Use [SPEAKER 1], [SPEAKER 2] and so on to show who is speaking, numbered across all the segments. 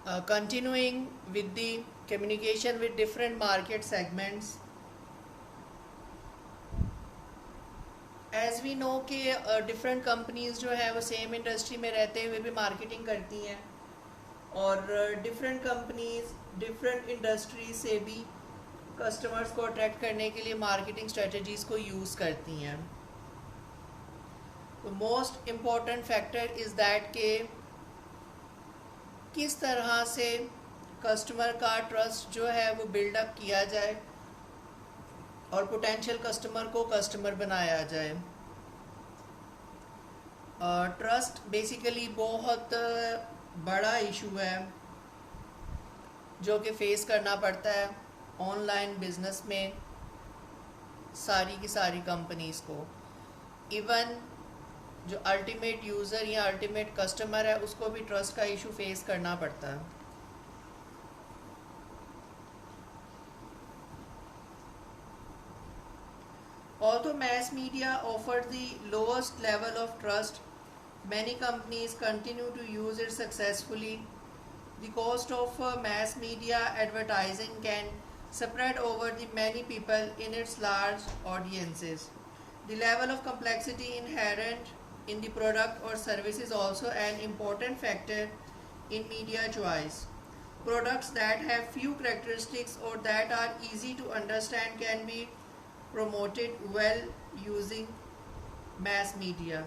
[SPEAKER 1] Continuing with the communication with different market segments, as we know कि different companies जो है वो same industry में रहते हुए भी मार्केटिंग करती हैं, और डिफरेंट कंपनीज डिफरेंट इंडस्ट्री से भी कस्टमर्स को अट्रैक्ट करने के लिए मार्केटिंग स्ट्रेटजीज़ को यूज़ करती हैं. तो most important factor is that के किस तरह से कस्टमर का ट्रस्ट जो है वो बिल्डअप किया जाए और पोटेंशियल कस्टमर को कस्टमर बनाया जाए. ट्रस्ट बेसिकली बहुत बड़ा इशू है जो कि फेस करना पड़ता है ऑनलाइन बिजनेस में सारी की सारी कंपनीज़ को. इवन जो अल्टीमेट यूज़र या अल्टीमेट कस्टमर है उसको भी ट्रस्ट का इशू फेस करना पड़ता है. Although mass media offers the lowest level of trust, many companies continue to use it successfully. The cost of mass media advertising can spread over the many people in its large audiences. The level of complexity inherent in the product or service is also an important factor in media choice. Products that have few characteristics or that are easy to understand can be promoted well using mass media.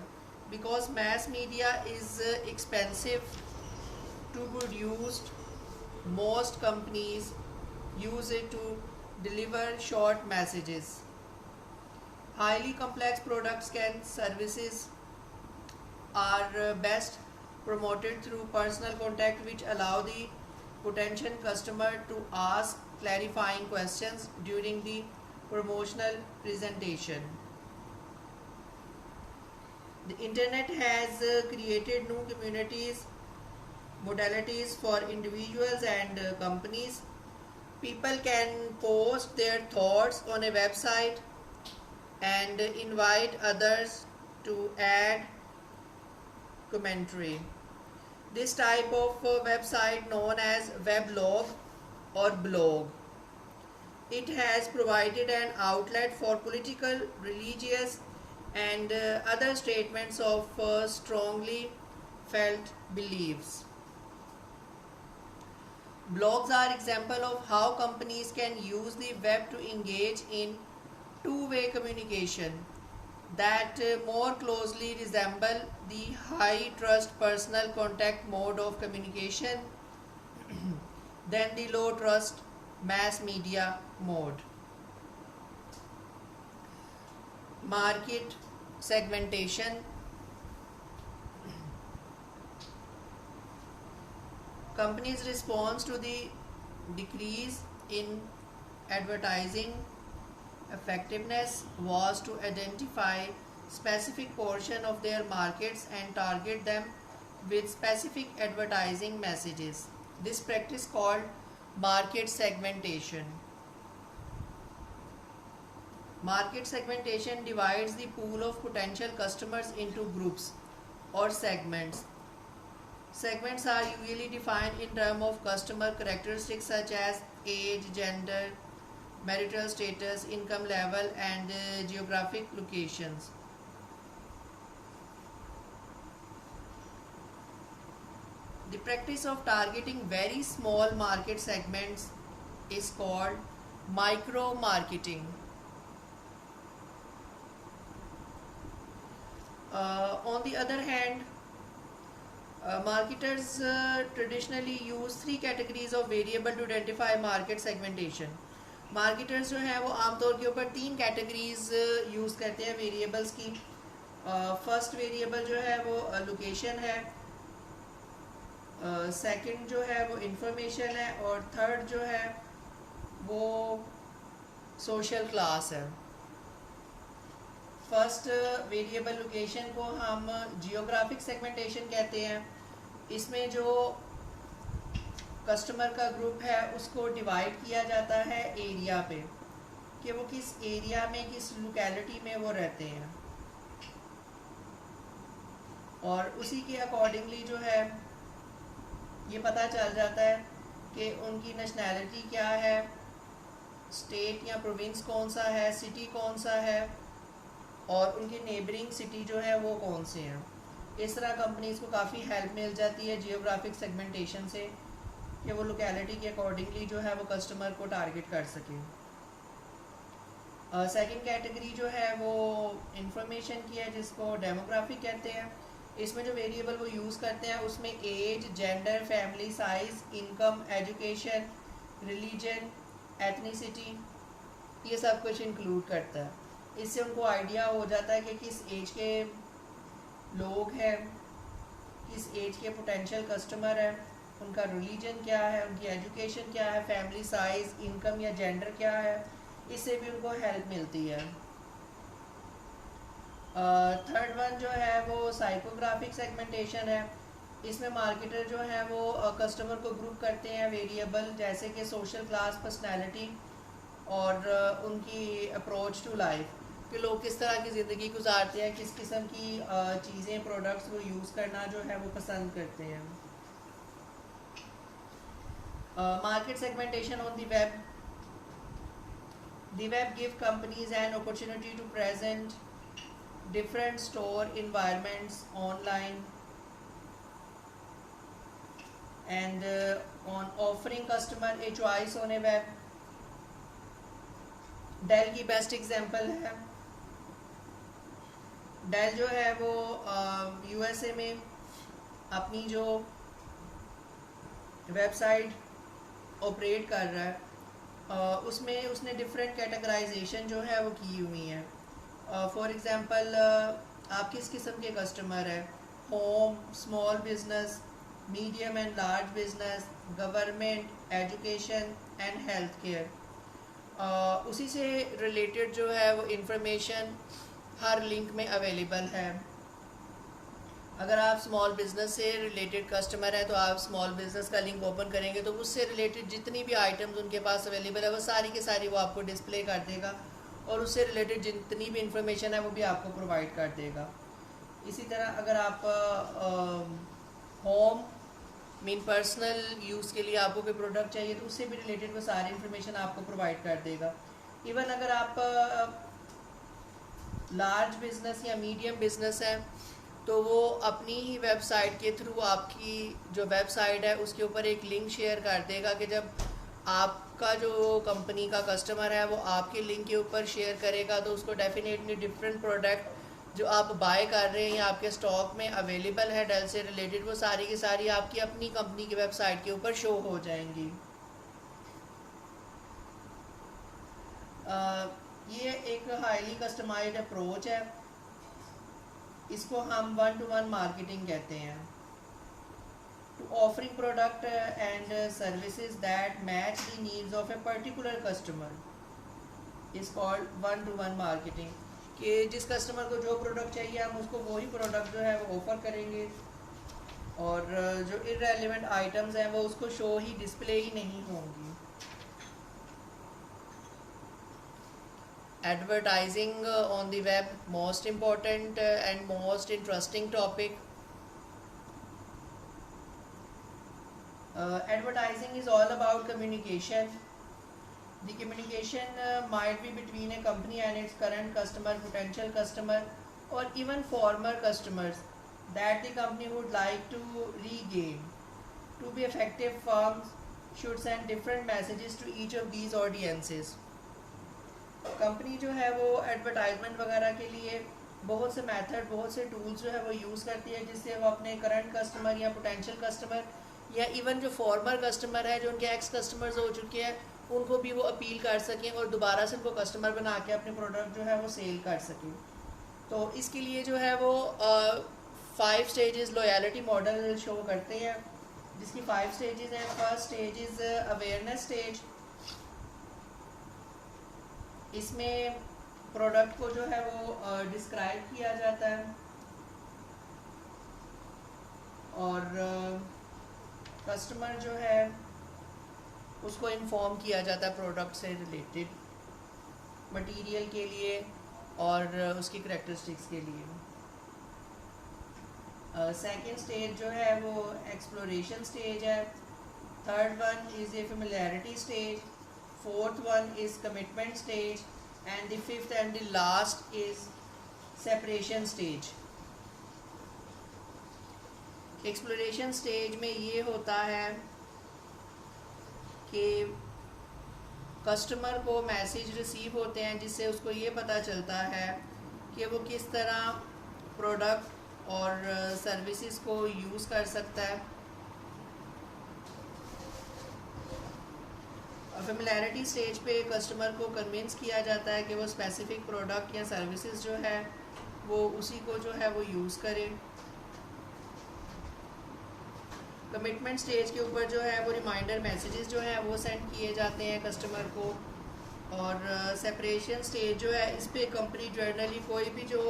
[SPEAKER 1] Because mass media is expensive to produce, most companies use it to deliver short messages. Highly complex products and services are best promoted through personal contact, which allow the potential customer to ask clarifying questions during the promotional presentation. The internet has created new communities, modalities for individuals and companies. People can post their thoughts on a website and invite others to add commentary. This type of website known as weblog or blog. It has provided an outlet for political, religious and other statements of strongly felt beliefs. Blogs are example of how companies can use the web to engage in two-way communication that more closely resemble the high trust personal contact mode of communication than the low trust mass media mode. Market segmentation. Companies' response to the decrease in advertising effectiveness was to identify specific portion of their markets and target them with specific advertising messages. This practice called market segmentation. Market segmentation divides the pool of potential customers into groups or segments. Segments are usually defined in terms of customer characteristics such as age, gender, marital status, income level, and geographic locations. The practice of targeting very small market segments is called micro-marketing. On the other hand, marketers traditionally use three categories of variable to identify market segmentation. Marketers जो हैं वो आमतौर के ऊपर तीन categories use करते हैं variables की. फर्स्ट वेरिएबल जो है वो लोकेशन है, सेकंड जो है वो इंफॉर्मेशन है, और थर्ड जो है वो सोशल क्लास है. फर्स्ट वेरिएबल लोकेशन को हम जियोग्राफिक सेगमेंटेशन कहते हैं. इसमें जो कस्टमर का ग्रुप है उसको डिवाइड किया जाता है एरिया पे कि वो किस एरिया में किस लोकेलिटी में वो रहते हैं, और उसी के अकॉर्डिंगली जो है ये पता चल जाता है कि उनकी नेशनैलिटी क्या है, स्टेट या प्रोविंस कौन सा है, सिटी कौन सा है, और उनकी नेबरिंग सिटी जो है वो कौन से हैं। इस तरह कंपनीज़ को काफ़ी हेल्प मिल जाती है जियोग्राफिक सेगमेंटेशन से कि वो लोकेलिटी के अकॉर्डिंगली जो है वो कस्टमर को टारगेट कर सकें। सेकंड कैटेगरी जो है वो इंफॉर्मेशन की है, जिसको डेमोग्राफिक कहते हैं। इसमें जो वेरिएबल वो यूज़ करते हैं उसमें age, gender, family size, income, education, religion, ethnicity, ये सब कुछ इंक्लूड करता है। इससे उनको आइडिया हो जाता है कि किस एज के लोग हैं, किस एज के पोटेंशियल कस्टमर हैं, उनका रिलीजन क्या है, उनकी एजुकेशन क्या है, फैमिली साइज़, इनकम या जेंडर क्या है। इससे भी उनको हेल्प मिलती है। थर्ड वन जो है वो साइकोग्राफिक सेगमेंटेशन है। इसमें मार्केटर जो है वो कस्टमर को ग्रुप करते हैं वेरिएबल जैसे कि सोशल क्लास, पर्सनैलिटी और उनकी अप्रोच टू लाइफ, कि लोग किस तरह की ज़िंदगी गुजारते हैं, किस किस्म की चीज़ें, प्रोडक्ट्स वो यूज़ करना जो है वो पसंद करते हैं। Market segmentation on the web. The web gives companies an opportunity to present different store environments online and on offering customer a choice on a web. Dell की बेस्ट एग्जांपल है। डेल जो है वो यूएसए में अपनी जो website operate कर रहा है, उसमें उसने डिफरेंट कैटेगराइजेशन जो है वो की हुई है। फॉर एग्ज़ाम्पल आप किस किस्म के कस्टमर है, home, small business, medium and large business, government, education and health care. उसी से रिलेटेड जो है वो इंफॉर्मेशन हर लिंक में अवेलेबल है। अगर आप स्मॉल बिज़नेस से रिलेटेड कस्टमर है तो आप स्मॉल बिज़नेस का लिंक ओपन करेंगे तो उससे रिलेटेड जितनी भी आइटम्स उनके पास अवेलेबल है वो सारी की सारी वो आपको डिस्प्ले कर देगा, और उससे रिलेटेड जितनी भी इंफॉर्मेशन है वो भी आपको प्रोवाइड कर देगा। इसी तरह अगर आप होम मीन पर्सनल यूज़ के लिए आपको कोई प्रोडक्ट चाहिए तो उससे भी रिलेटेड वो सारी इंफॉर्मेशन आपको प्रोवाइड कर देगा। इवन अगर आप लार्ज बिजनेस या मीडियम बिजनेस है तो वो अपनी ही वेबसाइट के थ्रू आपकी जो वेबसाइट है उसके ऊपर एक लिंक शेयर कर देगा कि जब आपका जो कंपनी का कस्टमर है वो आपके लिंक के ऊपर शेयर करेगा तो उसको डेफिनेटली डिफरेंट प्रोडक्ट जो आप बाय कर रहे हैं या आपके स्टॉक में अवेलेबल है डेल से रिलेटेड, वो सारी की सारी आपकी अपनी कंपनी की वेबसाइट के ऊपर शो हो जाएंगी। ये एक हाईली कस्टमाइज्ड अप्रोच है, इसको हम 1-to-1 मार्केटिंग कहते हैं। To offering product and services that match the needs of a particular customer is called 1-to-1 marketing, कि जिस कस्टमर को जो प्रोडक्ट चाहिए हम उसको वही प्रोडक्ट जो है वो ऑफ़र करेंगे, और जो इररेलेवेंट आइटम्स हैं वो उसको शो ही, डिस्प्ले ही नहीं होंगी। Advertising on the web, most important and most interesting topic. Advertising is all about communication. The communication might be between a company and its current customer, potential customer, or even former customers that the company would like to regain. To be effective, firms should send different messages to each of these audiences. Company जो है वो advertisement वगैरह के लिए बहुत से method, बहुत से टूल्स जो है वो यूज़ करती है, जिससे वो अपने करंट कस्टमर या पोटेंशियल कस्टमर या इवन जो फॉर्मर कस्टमर है, जो उनके एक्स कस्टमर्स हो चुके हैं, उनको भी वो अपील कर सकें और दोबारा से उनको कस्टमर बना के अपने प्रोडक्ट जो है वो सेल कर सकें। तो इसके लिए जो है वो 5 स्टेजेस लॉयल्टी मॉडल शो करते हैं, जिसकी 5 स्टेजेस हैं। First stage is awareness stage. इसमें प्रोडक्ट को जो है वो डिस्क्राइब किया जाता है और कस्टमर जो है उसको इन्फॉर्म किया जाता है प्रोडक्ट से रिलेटेड मटेरियल के लिए और उसकी करैक्टरिस्टिक्स के लिए। सेकेंड स्टेज जो है वो एक्सप्लोरेशन स्टेज है, third one is a familiarity stage, fourth one is commitment stage, and the fifth and the last is separation stage. Exploration stage में ये होता है कि कस्टमर को मैसेज रिसीव होते हैं जिससे उसको ये पता चलता है कि वो किस तरह प्रोडक्ट और सर्विसेज को यूज़ कर सकता है। और फेमिलियरिटी स्टेज पे कस्टमर को कन्विंस किया जाता है कि वो स्पेसिफिक प्रोडक्ट या सर्विसेज जो है वो उसी को जो है वो यूज़ करे। कमिटमेंट स्टेज के ऊपर जो है वो रिमाइंडर मैसेजेस जो हैं वो सेंड किए जाते हैं कस्टमर को। और सेपरेशन स्टेज जो है इस पे कंपनी जनरली कोई भी जो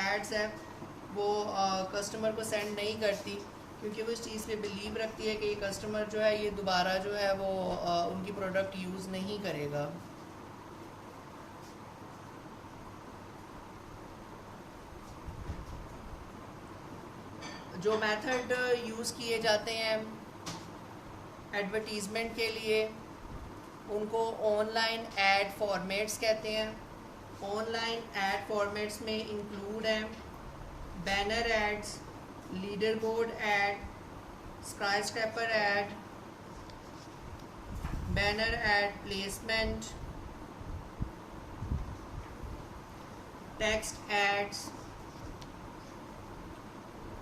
[SPEAKER 1] एड्स है वो कस्टमर को सेंड नहीं करती, क्योंकि वो इस चीज़ पे बिलीव रखती है कि ये कस्टमर जो है ये दोबारा जो है वो उनकी प्रोडक्ट यूज़ नहीं करेगा। जो मेथड यूज़ किए जाते हैं एडवर्टीज़मेंट के लिए उनको ऑनलाइन एड फॉर्मेट्स कहते हैं। ऑनलाइन एड फॉर्मेट्स में इंक्लूड हैं banner ads, leaderboard ad, skyscraper ad, banner ad placement, text ads,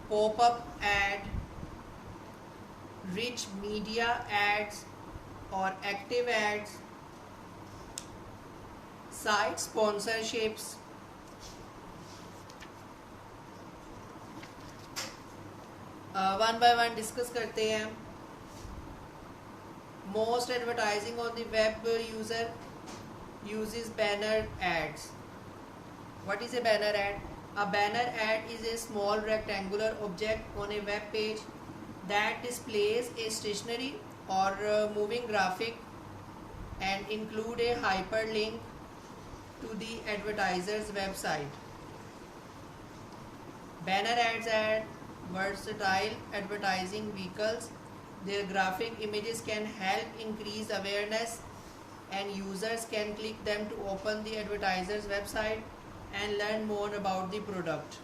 [SPEAKER 1] popup ad, rich media ads और active ads, site sponsorships, one by one discuss करते हैं। Most advertising on the web user uses banner ads. What is a banner ad? A banner ad is a small rectangular object on a web page that displays a stationary or moving graphic and include a hyperlink to the advertiser's website. Banner ads are versatile advertising vehicles. Their graphic images can help increase awareness, and users can click them to open the advertiser's website and learn more about the product.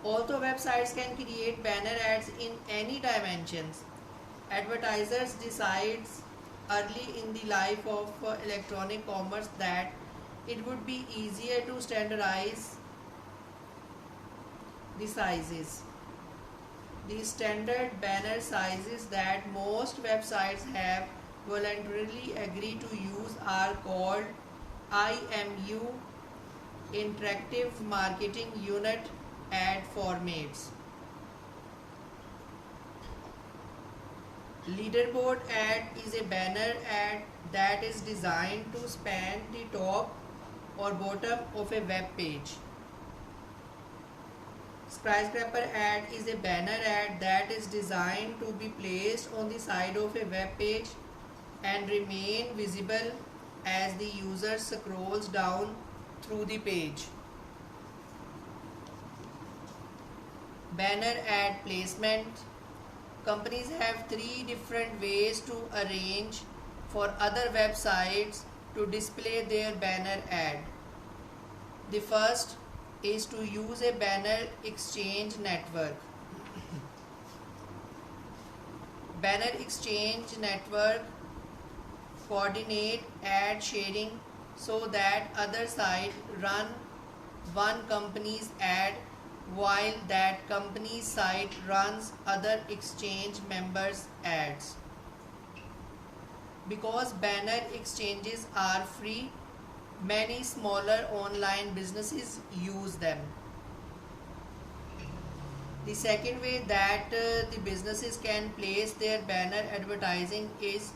[SPEAKER 1] Although websites can create banner ads in any dimensions, advertisers decide early in the life of electronic commerce that it would be easier to standardize the sizes. The standard banner sizes that most websites have voluntarily agreed to use are called IMU, Interactive Marketing Unit ad formats. Leaderboard ad is a banner ad that is designed to span the top or bottom of a web page. Skyscraper ad is a banner ad that is designed to be placed on the side of a web page and remain visible as the user scrolls down through the page. Banner ad placement. Companies have 3 different ways to arrange for other websites to display their banner ad. The first is to use a banner exchange network. Banner exchange network coordinate ad sharing so that other sites run one company's ad while that company's site runs other exchange members' ads. Because banner exchanges are free, many smaller online businesses use them. The second way that the businesses can place their banner advertising is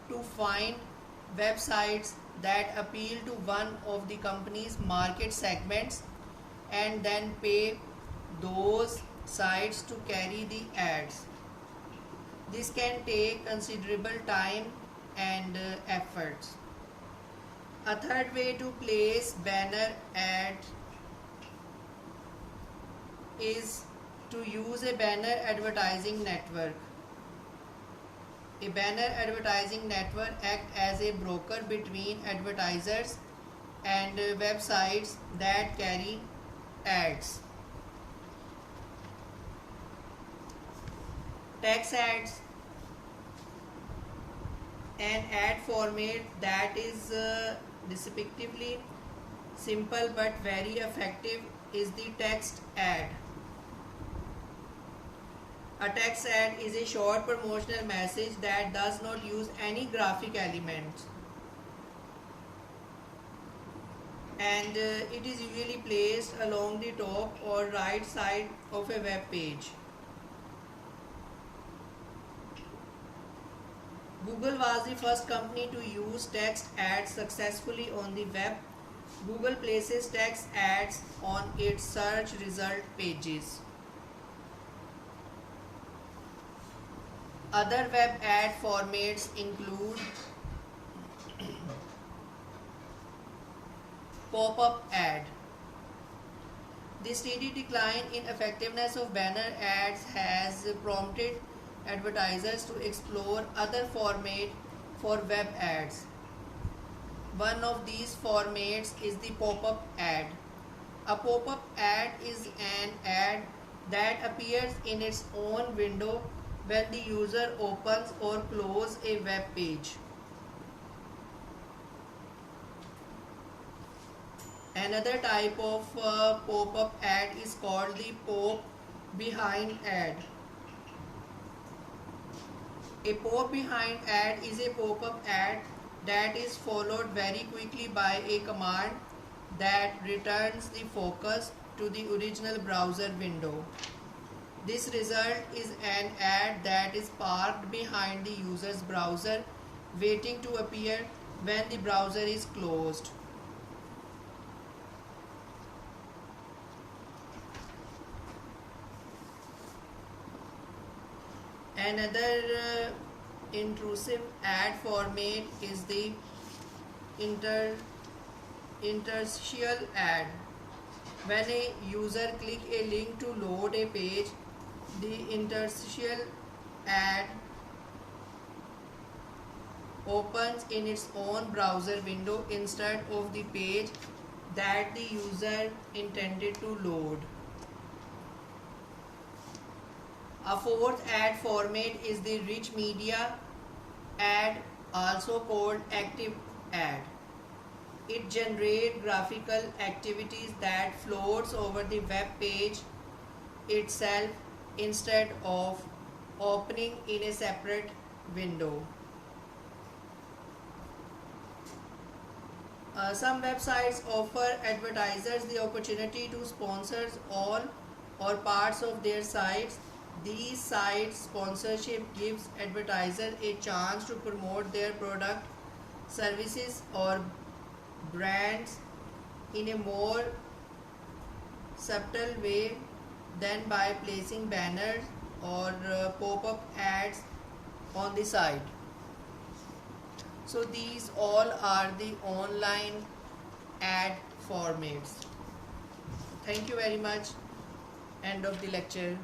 [SPEAKER 1] to find websites that appeal to one of the company's market segments and then pay those sites to carry the ads. This can take considerable time and efforts. A third way to place banner ad is to use a banner advertising network. A banner advertising network acts as a broker between advertisers and websites that carry ads. Text ads, an ad format that is deceptively simple but very effective is the text ad. A text ad is a short promotional message that does not use any graphic elements, and it is usually placed along the top or right side of a web page. Google was the first company to use text ads successfully on the web. Google places text ads on its search result pages. Other web ad formats include pop-up ad. The steady decline in effectiveness of banner ads has prompted advertisers to explore other formats for web ads. One of these formats is the pop-up ad. A pop-up ad is an ad that appears in its own window when the user opens or closes a web page. Another type of pop-up ad is called the pop behind ad. A pop behind ad is a pop-up ad that is followed very quickly by a command that returns the focus to the original browser window. This result is an ad that is parked behind the user's browser, waiting to appear when the browser is closed. Another intrusive ad format is the interstitial ad. When a user clicks a link to load a page, the interstitial ad opens in its own browser window instead of the page that the user intended to load. A fourth ad format is the rich media ad, also called active ad. It generates graphical activities that floats over the web page itself instead of opening in a separate window. Some websites offer advertisers the opportunity to sponsor all or parts of their sites. These sites sponsorship gives advertisers a chance to promote their product, services or brands in a more subtle way than by placing banners or pop-up ads on the site. So these all are the online ad formats. Thank you very much. End of the lecture.